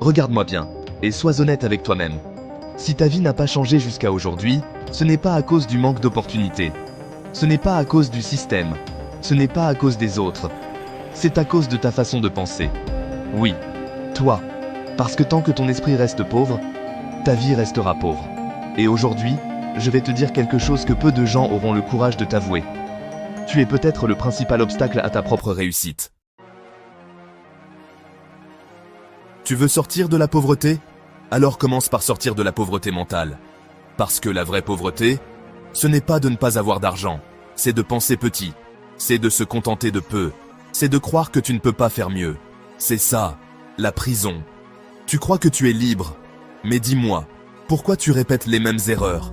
Regarde-moi bien, et sois honnête avec toi-même. Si ta vie n'a pas changé jusqu'à aujourd'hui, ce n'est pas à cause du manque d'opportunités. Ce n'est pas à cause du système. Ce n'est pas à cause des autres. C'est à cause de ta façon de penser. Oui, toi. Parce que tant que ton esprit reste pauvre, ta vie restera pauvre. Et aujourd'hui, je vais te dire quelque chose que peu de gens auront le courage de t'avouer. Tu es peut-être le principal obstacle à ta propre réussite. Tu veux sortir de la pauvreté? Alors commence par sortir de la pauvreté mentale. Parce que la vraie pauvreté, ce n'est pas de ne pas avoir d'argent, c'est de penser petit, c'est de se contenter de peu, c'est de croire que tu ne peux pas faire mieux. C'est ça, la prison. Tu crois que tu es libre, mais dis-moi, pourquoi tu répètes les mêmes erreurs?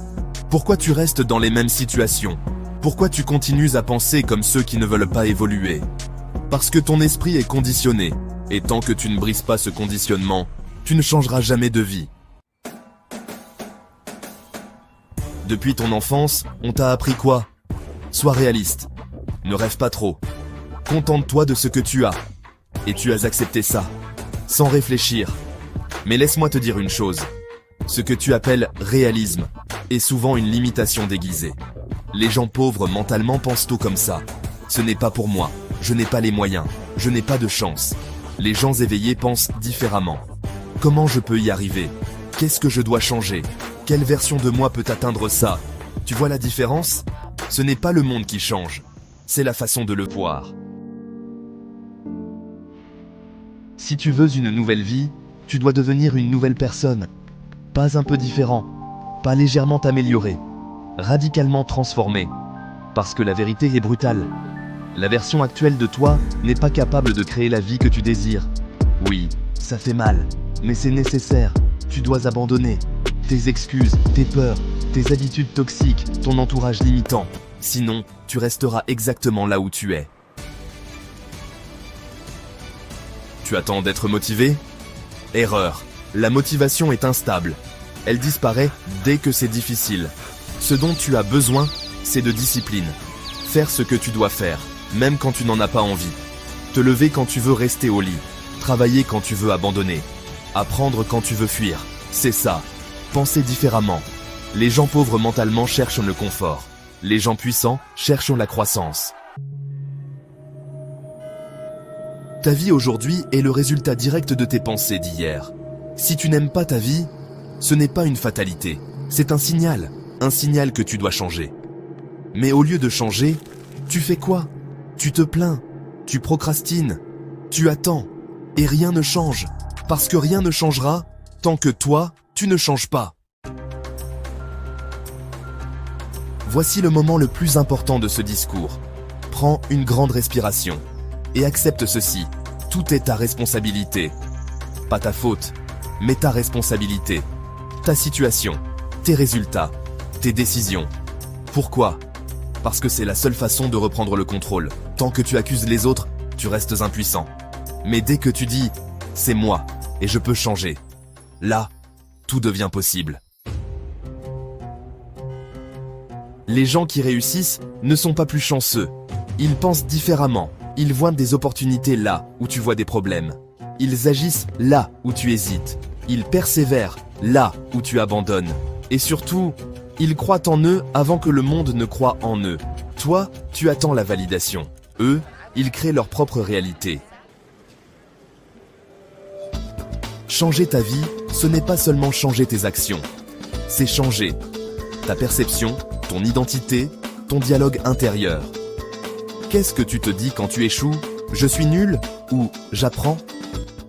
Pourquoi tu restes dans les mêmes situations? Pourquoi tu continues à penser comme ceux qui ne veulent pas évoluer? Parce que ton esprit est conditionné, et tant que tu ne brises pas ce conditionnement, tu ne changeras jamais de vie. Depuis ton enfance, on t'a appris quoi? Sois réaliste. Ne rêve pas trop. Contente-toi de ce que tu as. Et tu as accepté ça, sans réfléchir. Mais laisse-moi te dire une chose. Ce que tu appelles réalisme est souvent une limitation déguisée. Les gens pauvres mentalement pensent tout comme ça. Ce n'est pas pour moi. Je n'ai pas les moyens. Je n'ai pas de chance. Les gens éveillés pensent différemment. Comment je peux y arriver? Qu'est-ce que je dois changer? Quelle version de moi peut atteindre ça? Tu vois la différence? Ce n'est pas le monde qui change. C'est la façon de le voir. Si tu veux une nouvelle vie, tu dois devenir une nouvelle personne. Pas un peu différent, pas légèrement amélioré, radicalement transformé. Parce que la vérité est brutale. La version actuelle de toi n'est pas capable de créer la vie que tu désires. Oui, ça fait mal, mais c'est nécessaire. Tu dois abandonner tes excuses, tes peurs, tes habitudes toxiques, ton entourage limitant. Sinon, tu resteras exactement là où tu es. Tu attends d'être motivé? Erreur. La motivation est instable. Elle disparaît dès que c'est difficile. Ce dont tu as besoin, c'est de discipline. Faire ce que tu dois faire, même quand tu n'en as pas envie. Te lever quand tu veux rester au lit. Travailler quand tu veux abandonner. Apprendre quand tu veux fuir. C'est ça. Penser différemment. Les gens pauvres mentalement cherchent le confort. Les gens puissants cherchent la croissance. Ta vie aujourd'hui est le résultat direct de tes pensées d'hier. Si tu n'aimes pas ta vie, ce n'est pas une fatalité. C'est un signal que tu dois changer. Mais au lieu de changer, tu fais quoi? Tu te plains, tu procrastines, tu attends, et rien ne change. Parce que rien ne changera tant que toi, tu ne changes pas. Voici le moment le plus important de ce discours. Prends une grande respiration et accepte ceci. Tout est ta responsabilité. Pas ta faute, mais ta responsabilité. Ta situation, tes résultats, tes décisions. Pourquoi? Parce que c'est la seule façon de reprendre le contrôle. Tant que tu accuses les autres, tu restes impuissant. Mais dès que tu dis « c'est moi et je peux changer », là, tout devient possible. Les gens qui réussissent ne sont pas plus chanceux. Ils pensent différemment. Ils voient des opportunités là où tu vois des problèmes. Ils agissent là où tu hésites. Ils persévèrent là où tu abandonnes. Et surtout, ils croient en eux avant que le monde ne croie en eux. Toi, tu attends la validation. Eux, ils créent leur propre réalité. Changer ta vie, ce n'est pas seulement changer tes actions. C'est changer ta perception, ton identité, ton dialogue intérieur. Qu'est-ce que tu te dis quand tu échoues? Je suis nul ou j'apprends?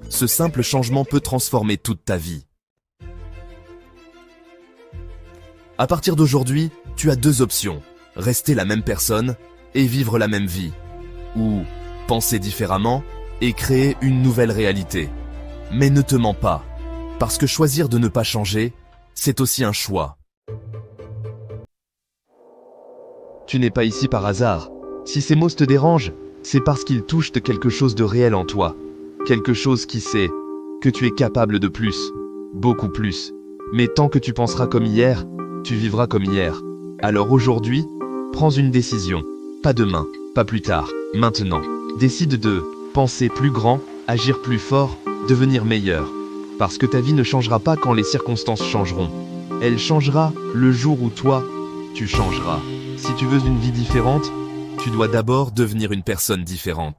Ce simple changement peut transformer toute ta vie. À partir d'aujourd'hui, tu as deux options. Rester la même personne et vivre la même vie. Ou penser différemment et créer une nouvelle réalité. Mais ne te mens pas, parce que choisir de ne pas changer, c'est aussi un choix. Tu n'es pas ici par hasard. Si ces mots te dérangent, c'est parce qu'ils touchent quelque chose de réel en toi. Quelque chose qui sait que tu es capable de plus, beaucoup plus. Mais tant que tu penseras comme hier, tu vivras comme hier. Alors aujourd'hui, prends une décision. Pas demain, pas plus tard, maintenant. Décide de penser plus grand, agir plus fort, devenir meilleur. Parce que ta vie ne changera pas quand les circonstances changeront. Elle changera le jour où toi, tu changeras. Si tu veux une vie différente, Tu dois d'abord devenir une personne différente.